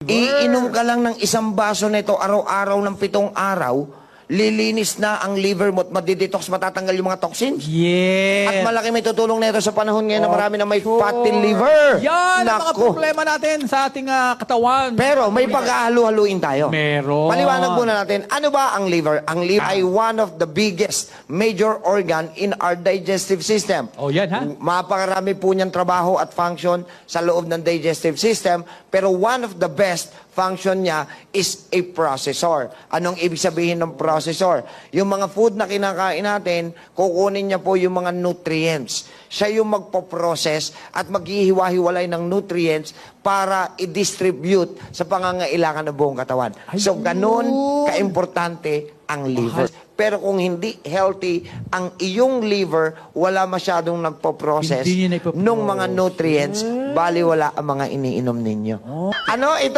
Iinom ka lang ng isang baso nito araw-araw ng 7 araw, lilinis na ang liver mo at madidetox, matatanggal yung mga toxins. Yes. At malaki may tutulong nito sa panahon ngayon na marami na may fatty liver. Yan ang mga Nako. problema natin sa ating katawan. Pero may pag-ahalu-haluin tayo. Meron. Paliwanag muna natin, ano ba ang liver? Ang liver ay one of the biggest major organ in our digestive system. Oh, yan ha? Mapakarami po niyang trabaho at function sa loob ng digestive system, pero one of the best function niya is a processor. Anong ibig sabihin ng processor? Yung mga food na kinakain natin, kukunin niya po yung mga nutrients. Siya yung magpo-process at maghihiwa-hiwalay ng nutrients para i-distribute sa pangangailangan ng buong katawan. So, ganun kaimportante ang liver. Pero kung hindi healthy ang iyong liver, wala masyadong nagpo-process Hindi niya ng mga nutrients, bali wala ang mga iniinom ninyo. Ano itong